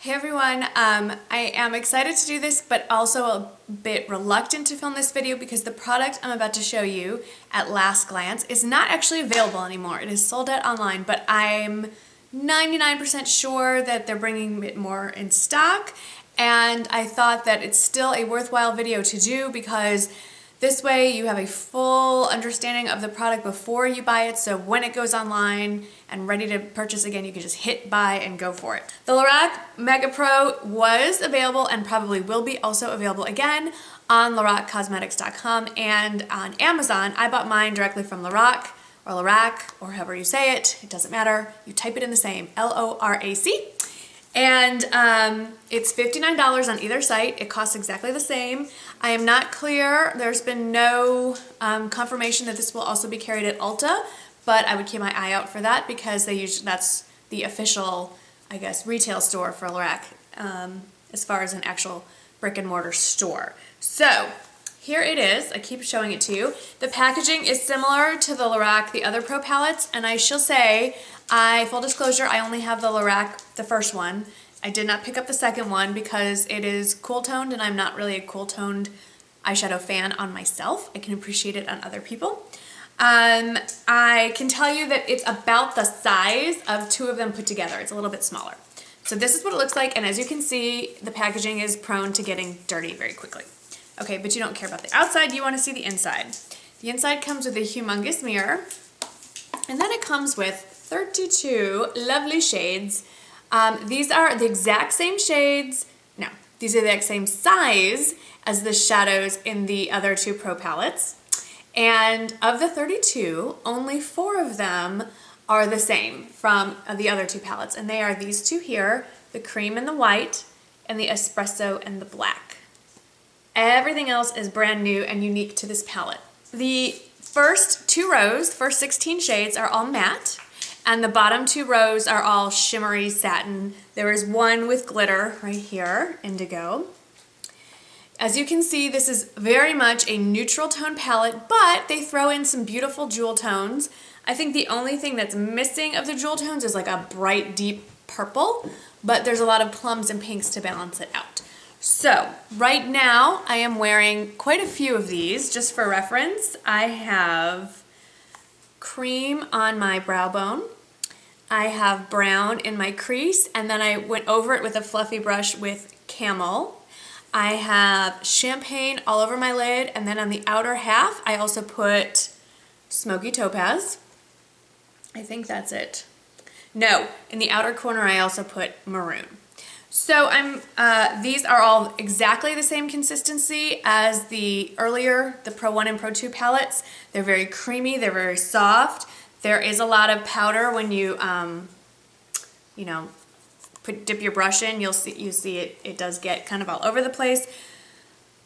Hey everyone, I am excited to do this, but also a bit reluctant to film this video because the product I'm about to show you at last glance is not actually available anymore. It is sold out online, but I'm 99% sure that they're bringing it more in stock, and I thought that it's still a worthwhile video to do because this way you have a full understanding of the product before you buy it, so when it goes online and ready to purchase again, you can just hit buy and go for it. The Lorac MegaPro was available and probably will be also available again on LoracCosmetics.com and on Amazon. I bought mine directly from Lorac or however you say it. It doesn't matter. You type it in the same, L-O-R-A-C. And it's $59 on either site. It costs exactly the same. I am not clear. There's been no confirmation that this will also be carried at Ulta, but I would keep my eye out for that because that's the official, I guess, retail store for Lorac as far as an actual brick and mortar store. So here it is. I keep showing it to you. The packaging is similar to the Lorac, the other Pro palettes, and I shall say, full disclosure, I only have the Lorac, the first one. I did not pick up the second one because it is cool toned and I'm not really a cool toned eyeshadow fan on myself. I can appreciate it on other people. I can tell you that it's about the size of two of them put together. It's a little bit smaller. So this is what it looks like, and as you can see, the packaging is prone to getting dirty very quickly. Okay, but you don't care about the outside, you want to see the inside. The inside comes with a humongous mirror, and then it comes with 32 lovely shades. These are the exact same shades. No, these are the exact same size as the shadows in the other two Pro palettes. And of the 32, only 4 of them are the same from the other two palettes. And they are these two here, the cream and the white, and the espresso and the black. Everything else is brand new and unique to this palette. The first 2 rows, first 16 shades, are all matte. And the bottom 2 rows are all shimmery satin. There is one with glitter right here, indigo. As you can see, this is very much a neutral tone palette, but they throw in some beautiful jewel tones. I think the only thing that's missing of the jewel tones is like a bright, deep purple, but there's a lot of plums and pinks to balance it out. So, right now, I am wearing quite a few of these. Just for reference, I have cream on my brow bone. I have brown in my crease, and then I went over it with a fluffy brush with camel. I have champagne all over my lid, and then on the outer half, I also put smoky topaz. I think that's it. No, in the outer corner, I also put maroon. So these are all exactly the same consistency as the earlier, the Pro 1 and Pro 2 palettes. They're very creamy, they're very soft. There is a lot of powder when you, dip your brush in. You see it does get kind of all over the place.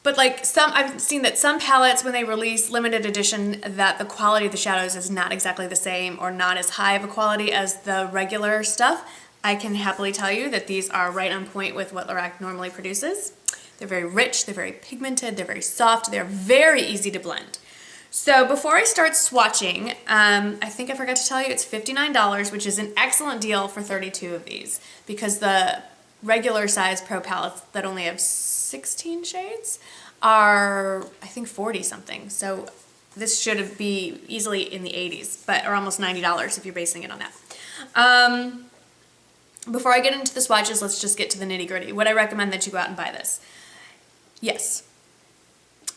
But like I've seen that some palettes, when they release limited edition, that the quality of the shadows is not exactly the same or not as high of a quality as the regular stuff. I can happily tell you that these are right on point with what Lorac normally produces. They're very rich, they're very pigmented, they're very soft, they're very easy to blend. So before I start swatching, I think I forgot to tell you it's $59, which is an excellent deal for 32 of these because the regular size Pro palettes that only have 16 shades are, I think, 40 something. So this should be easily in the 80s, or almost $90 if you're basing it on that. Before I get into the swatches, let's just get to the nitty-gritty. Would I recommend that you go out and buy this? Yes.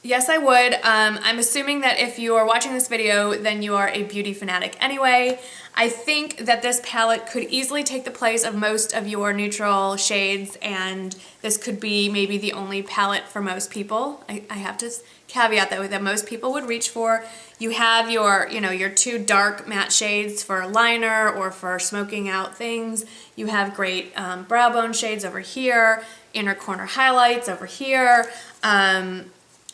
Yes, I would. I'm assuming that if you are watching this video, then you are a beauty fanatic anyway. I think that this palette could easily take the place of most of your neutral shades, and this could be maybe the only palette for most people. I have to caveat that most people would reach for. You have your 2 dark matte shades for liner or for smoking out things. You have great brow bone shades over here, inner corner highlights over here.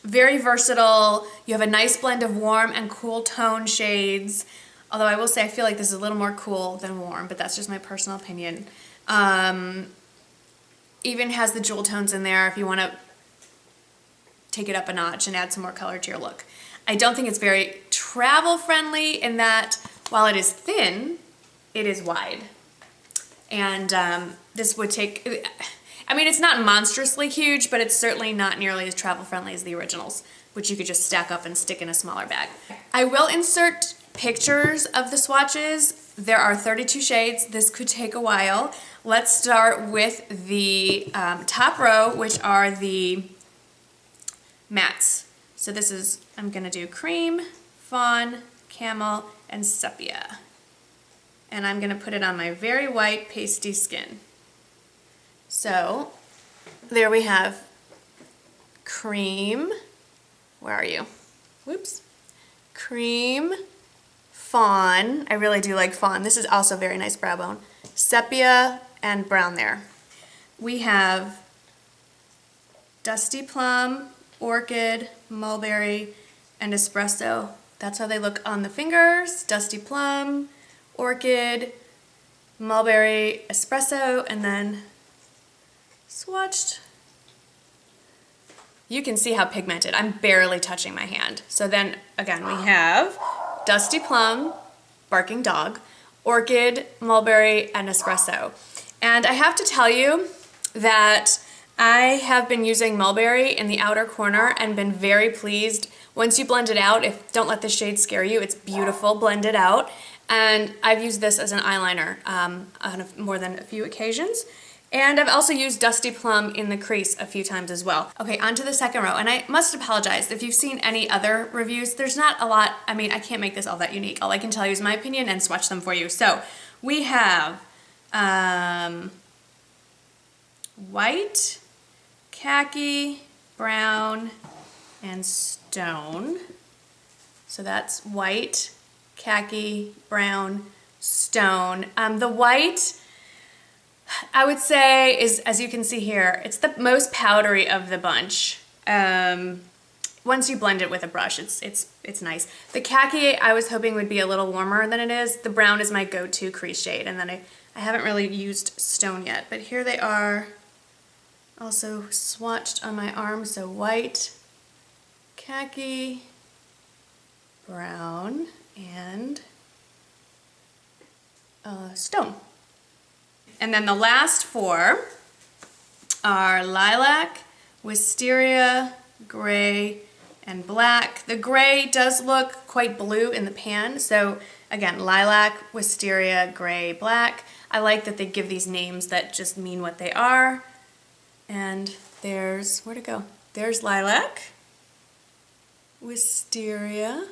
Very versatile. You have a nice blend of warm and cool tone shades. Although I will say I feel like this is a little more cool than warm, but that's just my personal opinion. Even has the jewel tones in there if you want to take it up a notch and add some more color to your look. I don't think it's very travel friendly in that while it is thin, it is wide. And this would take, I mean, it's not monstrously huge, but it's certainly not nearly as travel friendly as the originals, which you could just stack up and stick in a smaller bag. I will insert pictures of the swatches. There are 32 shades. This could take a while. Let's start with the top row, which are the mattes. So this is, I'm gonna do cream, fawn, camel, and sepia. And I'm gonna put it on my very white pasty skin. So there we have cream, where are you? Whoops. Cream, fawn, I really do like fawn. This is also very nice brow bone. Sepia and brown there. We have dusty plum, orchid, mulberry, and espresso. That's how they look on the fingers. Dusty plum, orchid, mulberry, espresso, and then swatched. You can see how pigmented. I'm barely touching my hand. So then again, we have dusty plum, barking dog, orchid, mulberry, and espresso. And I have to tell you that I have been using mulberry in the outer corner and been very pleased. Once you blend it out, don't let the shade scare you, it's beautiful, blend it out. And I've used this as an eyeliner on more than a few occasions. And I've also used Dusty Plum in the crease a few times as well. Okay, on to the second row. And I must apologize, if you've seen any other reviews, there's not a lot, I mean, I can't make this all that unique. All I can tell you is my opinion and swatch them for you. So, we have white, khaki, brown, and stone. So that's white, khaki, brown, stone. The white, I would say, is, as you can see here, it's the most powdery of the bunch. Once you blend it with a brush, it's nice. The khaki I was hoping would be a little warmer than it is. The brown is my go-to crease shade, and then I haven't really used stone yet, but here they are, also swatched on my arm. So white, khaki, brown, and stone. And then the last four are lilac, wisteria, gray, and black. The gray does look quite blue in the pan, so again, lilac, wisteria, gray, black. I like that they give these names that just mean what they are. And there's, where'd it go? There's lilac, wisteria,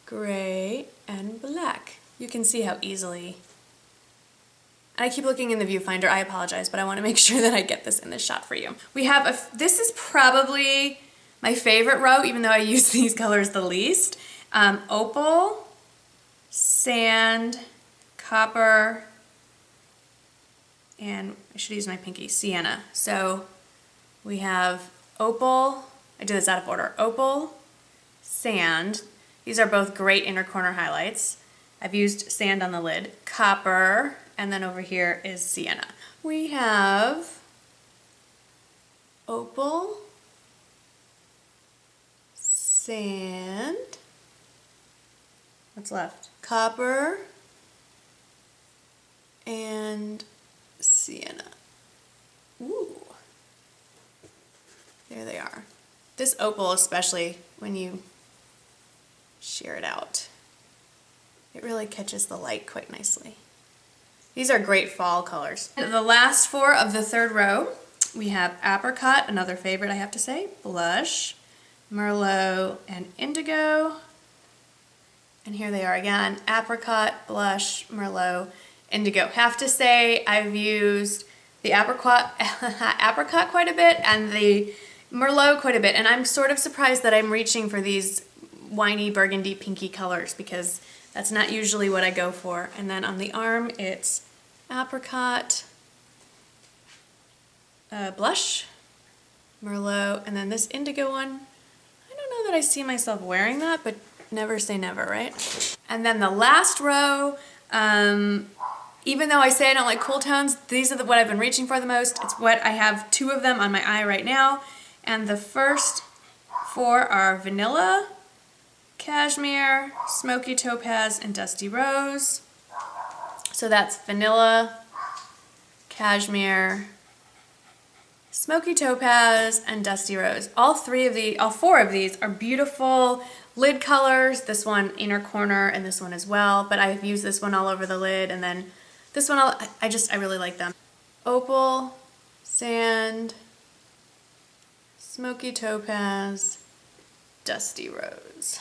gray, and black. You can see how easily. I keep looking in the viewfinder, I apologize, but I want to make sure that I get this in this shot for you. We have this is probably my favorite row, even though I use these colors the least. Opal, sand, copper, and I should use my pinky, sienna. So we have opal, I do this out of order, opal, sand. These are both great inner corner highlights. I've used sand on the lid, copper, and then over here is sienna. We have opal, sand, what's left? Copper, and sienna. Ooh. There they are. This opal, especially when you shear it out, it really catches the light quite nicely. These are great fall colors. The last four of the third row, we have apricot, another favorite I have to say, blush, merlot, and indigo. And here they are again, apricot, blush, merlot, indigo. Have to say I've used the apricot quite a bit and the merlot quite a bit, and I'm sort of surprised that I'm reaching for these winey burgundy pinky colors because that's not usually what I go for. And then on the arm it's apricot, blush, merlot, and then this indigo one. I don't know that I see myself wearing that, but never say never, right? And then the last row, even though I say I don't like cool tones, these are what I've been reaching for the most. It's what I have, two of them on my eye right now. And the first four are vanilla, cashmere, smoky topaz, and dusty rose. So that's vanilla, cashmere, smoky topaz, and dusty rose. All four of these are beautiful lid colors. This one inner corner and this one as well, but I've used this one all over the lid, and then this one I really like them. Opal, sand, smoky topaz, dusty rose.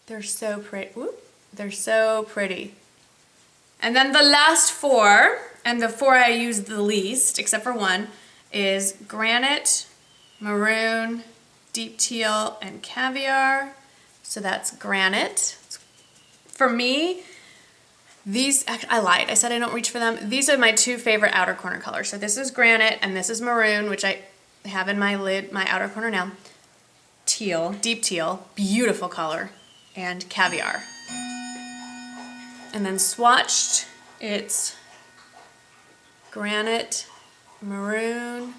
They're so pretty. Whoop. They're so pretty. And then the last four, and the four I use the least, except for one, is granite, maroon, deep teal, and caviar. So that's granite. For me, these, I lied. I said I don't reach for them. These are my two favorite outer corner colors. So this is granite, and this is maroon, which I have in my lid, my outer corner now. Teal, deep teal, beautiful color, and caviar. And then swatched, it's granite, maroon,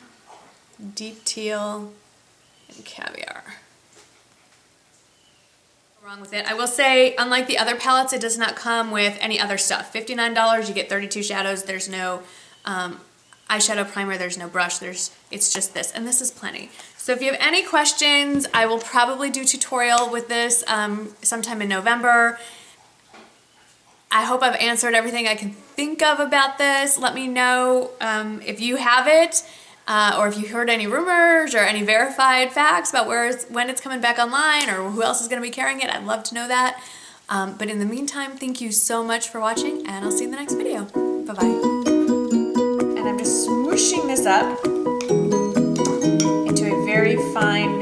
deep teal, and caviar. Wrong with it. I will say, unlike the other palettes, it does not come with any other stuff. $59, you get 32 shadows. There's no eyeshadow primer, there's no brush, it's just this, and this is plenty. So if you have any questions, I will probably do a tutorial with this sometime in November. I hope I've answered everything I can think of about this. Let me know if you have it, or if you heard any rumors or any verified facts about when it's coming back online, or who else is going to be carrying it. I'd love to know that. But in the meantime, thank you so much for watching, and I'll see you in the next video. Bye-bye. And I'm just smooshing this up into a very fine